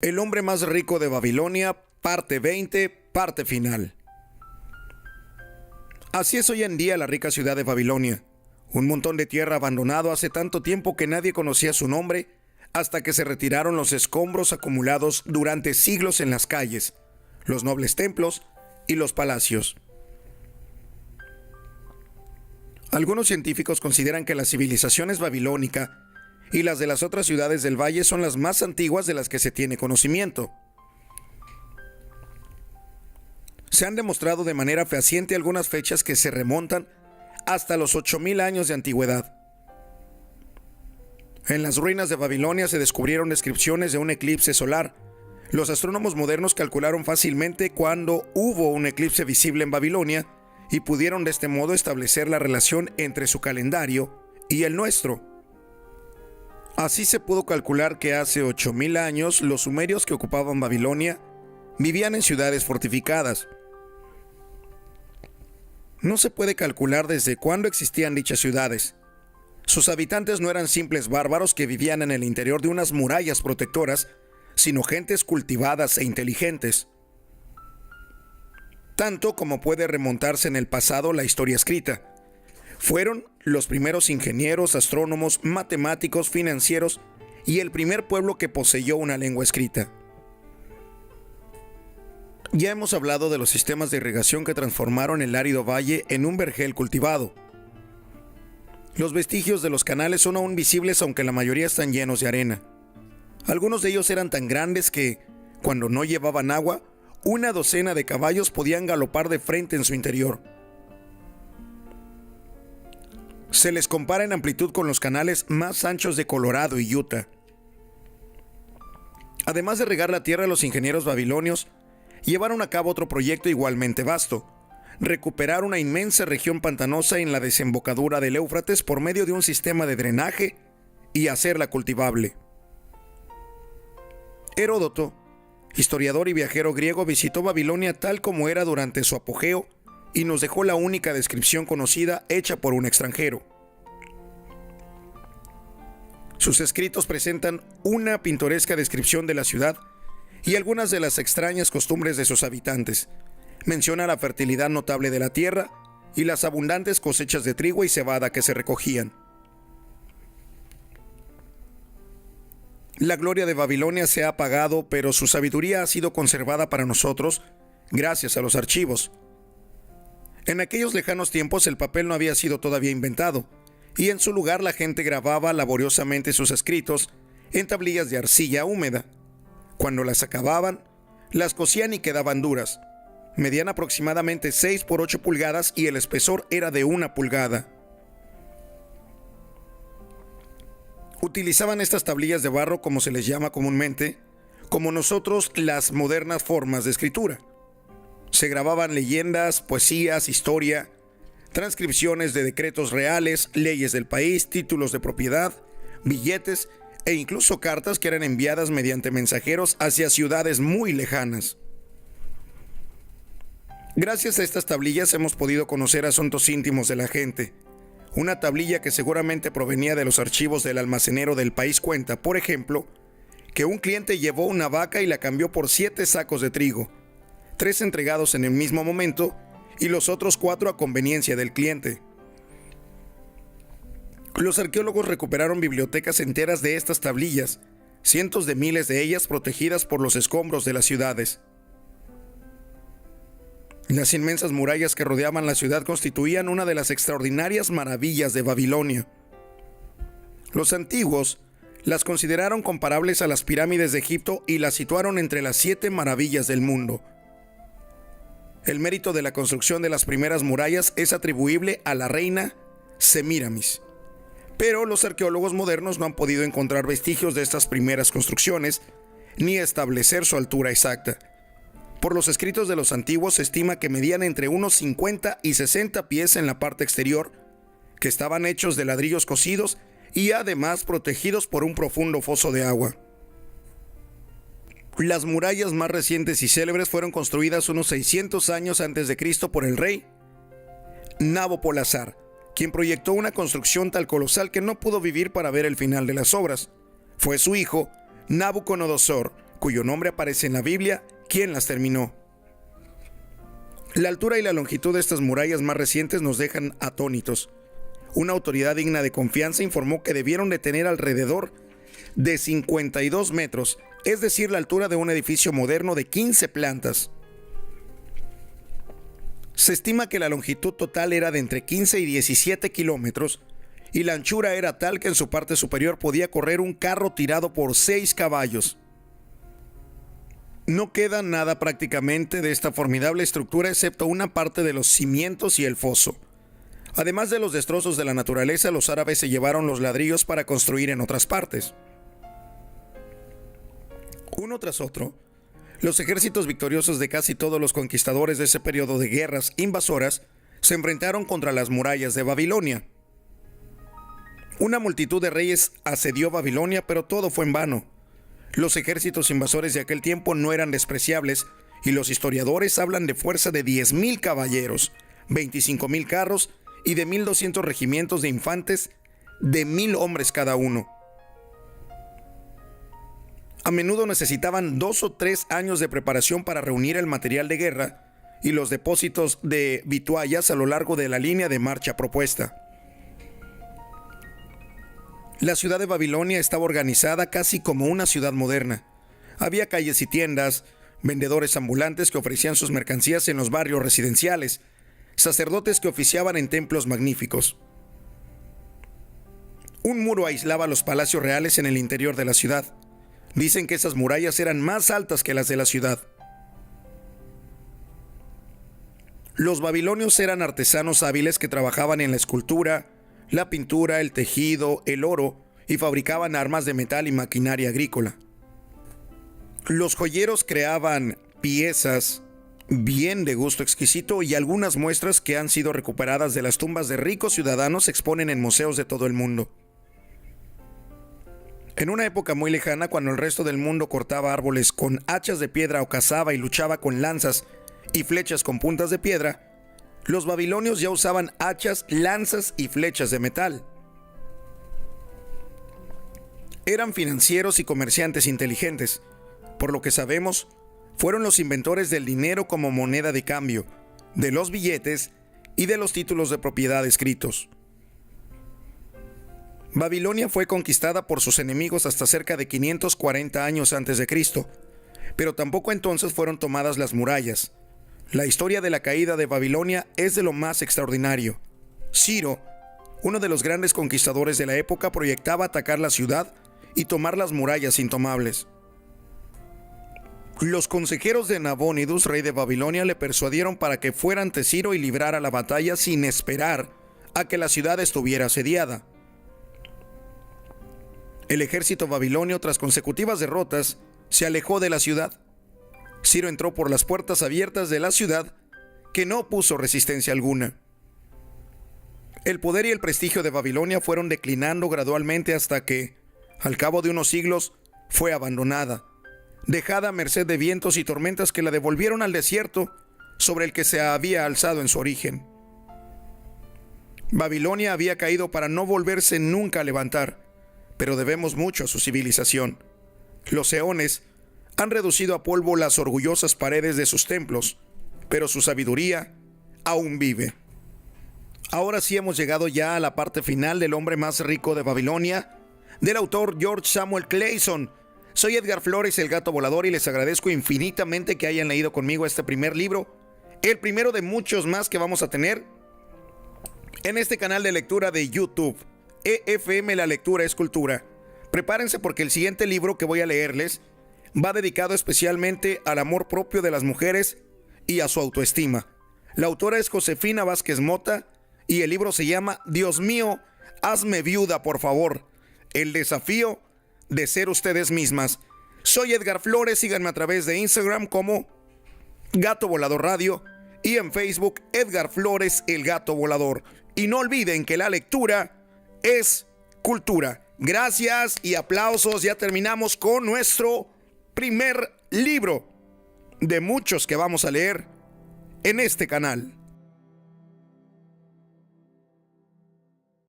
El hombre más rico de Babilonia, parte 20, parte final. Así es hoy en día la rica ciudad de Babilonia. Un montón de tierra abandonado hace tanto tiempo que nadie conocía su nombre, hasta que se retiraron los escombros acumulados durante siglos en las calles, los nobles templos y los palacios. Algunos científicos consideran que la civilización es babilónica y las de las otras ciudades del valle son las más antiguas de las que se tiene conocimiento. Se han demostrado de manera fehaciente algunas fechas que se remontan hasta los 8000 años de antigüedad. En las ruinas de Babilonia se descubrieron descripciones de un eclipse solar. Los astrónomos modernos calcularon fácilmente cuándo hubo un eclipse visible en Babilonia y pudieron de este modo establecer la relación entre su calendario y el nuestro. Así se pudo calcular que hace 8000 años los sumerios que ocupaban Babilonia vivían en ciudades fortificadas. No se puede calcular desde cuándo existían dichas ciudades. Sus habitantes no eran simples bárbaros que vivían en el interior de unas murallas protectoras, sino gentes cultivadas e inteligentes. Tanto como puede remontarse en el pasado la historia escrita. Fueron los primeros ingenieros, astrónomos, matemáticos, financieros y el primer pueblo que poseyó una lengua escrita. Ya hemos hablado de los sistemas de irrigación que transformaron el árido valle en un vergel cultivado. Los vestigios de los canales son aún visibles, aunque la mayoría están llenos de arena. Algunos de ellos eran tan grandes que, cuando no llevaban agua, una docena de caballos podían galopar de frente en su interior. Se les compara en amplitud con los canales más anchos de Colorado y Utah. Además de regar la tierra, los ingenieros babilonios llevaron a cabo otro proyecto igualmente vasto: recuperar una inmensa región pantanosa en la desembocadura del Éufrates por medio de un sistema de drenaje y hacerla cultivable. Heródoto, historiador y viajero griego, visitó Babilonia tal como era durante su apogeo y nos dejó la única descripción conocida hecha por un extranjero. Sus escritos presentan una pintoresca descripción de la ciudad y algunas de las extrañas costumbres de sus habitantes. Menciona la fertilidad notable de la tierra y las abundantes cosechas de trigo y cebada que se recogían. La gloria de Babilonia se ha apagado, pero su sabiduría ha sido conservada para nosotros gracias a los archivos. En aquellos lejanos tiempos el papel no había sido todavía inventado, y en su lugar la gente grababa laboriosamente sus escritos en tablillas de arcilla húmeda. Cuando las acababan, las cosían y quedaban duras. Medían aproximadamente 6 por 8 pulgadas y el espesor era de 1 pulgada. Utilizaban estas tablillas de barro, como se les llama comúnmente, como nosotros las modernas formas de escritura. Se grababan leyendas, poesías, historia, transcripciones de decretos reales, leyes del país, títulos de propiedad, billetes e incluso cartas que eran enviadas mediante mensajeros hacia ciudades muy lejanas. Gracias a estas tablillas hemos podido conocer asuntos íntimos de la gente. Una tablilla que seguramente provenía de los archivos del almacenero del país cuenta, por ejemplo, que un cliente llevó una vaca y la cambió por 7 sacos de trigo, 3 entregados en el mismo momento y los otros 4 a conveniencia del cliente. Los arqueólogos recuperaron bibliotecas enteras de estas tablillas, cientos de miles de ellas protegidas por los escombros de las ciudades. Las inmensas murallas que rodeaban la ciudad constituían una de las extraordinarias maravillas de Babilonia. Los antiguos las consideraron comparables a las pirámides de Egipto y las situaron entre las 7 maravillas del mundo. El mérito de la construcción de las primeras murallas es atribuible a la reina Semíramis. Pero los arqueólogos modernos no han podido encontrar vestigios de estas primeras construcciones, ni establecer su altura exacta. Por los escritos de los antiguos se estima que medían entre unos 50 y 60 pies en la parte exterior, que estaban hechos de ladrillos cocidos y además protegidos por un profundo foso de agua. Las murallas más recientes y célebres fueron construidas unos 600 años antes de Cristo por el rey Nabopolassar, quien proyectó una construcción tan colosal que no pudo vivir para ver el final de las obras. Fue su hijo, Nabucodonosor, cuyo nombre aparece en la Biblia, quién las terminó. La altura y la longitud de estas murallas más recientes nos dejan atónitos. Una autoridad digna de confianza informó que debieron de tener alrededor de 52 metros, es decir, la altura de un edificio moderno de 15 plantas. Se estima que la longitud total era de entre 15 y 17 kilómetros y la anchura era tal que en su parte superior podía correr un carro tirado por 6 caballos. No queda nada prácticamente de esta formidable estructura excepto una parte de los cimientos y el foso. Además de los destrozos de la naturaleza, los árabes se llevaron los ladrillos para construir en otras partes. Uno tras otro, los ejércitos victoriosos de casi todos los conquistadores de ese periodo de guerras invasoras se enfrentaron contra las murallas de Babilonia. Una multitud de reyes asedió Babilonia, pero todo fue en vano. Los ejércitos invasores de aquel tiempo no eran despreciables y los historiadores hablan de fuerza de 10,000 caballeros, 25,000 carros y de 1,200 regimientos de infantes de 1,000 hombres cada uno. A menudo necesitaban 2 o 3 años de preparación para reunir el material de guerra y los depósitos de vituallas a lo largo de la línea de marcha propuesta. La ciudad de Babilonia estaba organizada casi como una ciudad moderna. Había calles y tiendas, vendedores ambulantes que ofrecían sus mercancías en los barrios residenciales, sacerdotes que oficiaban en templos magníficos. Un muro aislaba los palacios reales en el interior de la ciudad. Dicen que esas murallas eran más altas que las de la ciudad. Los babilonios eran artesanos hábiles que trabajaban en la escultura, la pintura, el tejido, el oro y fabricaban armas de metal y maquinaria agrícola. Los joyeros creaban piezas bien de gusto exquisito y algunas muestras que han sido recuperadas de las tumbas de ricos ciudadanos se exponen en museos de todo el mundo. En una época muy lejana, cuando el resto del mundo cortaba árboles con hachas de piedra o cazaba y luchaba con lanzas y flechas con puntas de piedra, los babilonios ya usaban hachas, lanzas y flechas de metal. Eran financieros y comerciantes inteligentes. Por lo que sabemos, fueron los inventores del dinero como moneda de cambio, de los billetes y de los títulos de propiedad escritos. Babilonia fue conquistada por sus enemigos hasta cerca de 540 años antes de Cristo, pero tampoco entonces fueron tomadas las murallas. La historia de la caída de Babilonia es de lo más extraordinario. Ciro, uno de los grandes conquistadores de la época, proyectaba atacar la ciudad y tomar las murallas intomables. Los consejeros de Nabónidos, rey de Babilonia, le persuadieron para que fuera ante Ciro y librara la batalla sin esperar a que la ciudad estuviera asediada. El ejército babilonio, tras consecutivas derrotas, se alejó de la ciudad. Ciro entró por las puertas abiertas de la ciudad, que no opuso resistencia alguna. El poder y el prestigio de Babilonia fueron declinando gradualmente hasta que, al cabo de unos siglos, fue abandonada, dejada a merced de vientos y tormentas que la devolvieron al desierto sobre el que se había alzado en su origen. Babilonia había caído para no volverse nunca a levantar, pero debemos mucho a su civilización. Los eones han reducido a polvo las orgullosas paredes de sus templos, pero su sabiduría aún vive. Ahora sí hemos llegado ya a la parte final del hombre más rico de Babilonia, del autor George Samuel Clayson. Soy Edgar Flores, el Gato Volador, y les agradezco infinitamente que hayan leído conmigo este primer libro, el primero de muchos más que vamos a tener en este canal de lectura de YouTube. EFM La Lectura es Cultura. Prepárense porque el siguiente libro que voy a leerles va dedicado especialmente al amor propio de las mujeres y a su autoestima. La autora es Josefina Vázquez Mota y el libro se llama Dios mío, hazme viuda, por favor. El desafío de ser ustedes mismas. Soy Edgar Flores, síganme a través de Instagram como Gato Volador Radio y en Facebook Edgar Flores, el Gato Volador. Y no olviden que la lectura es cultura. Gracias y aplausos. Ya terminamos con nuestro primer libro de muchos que vamos a leer en este canal.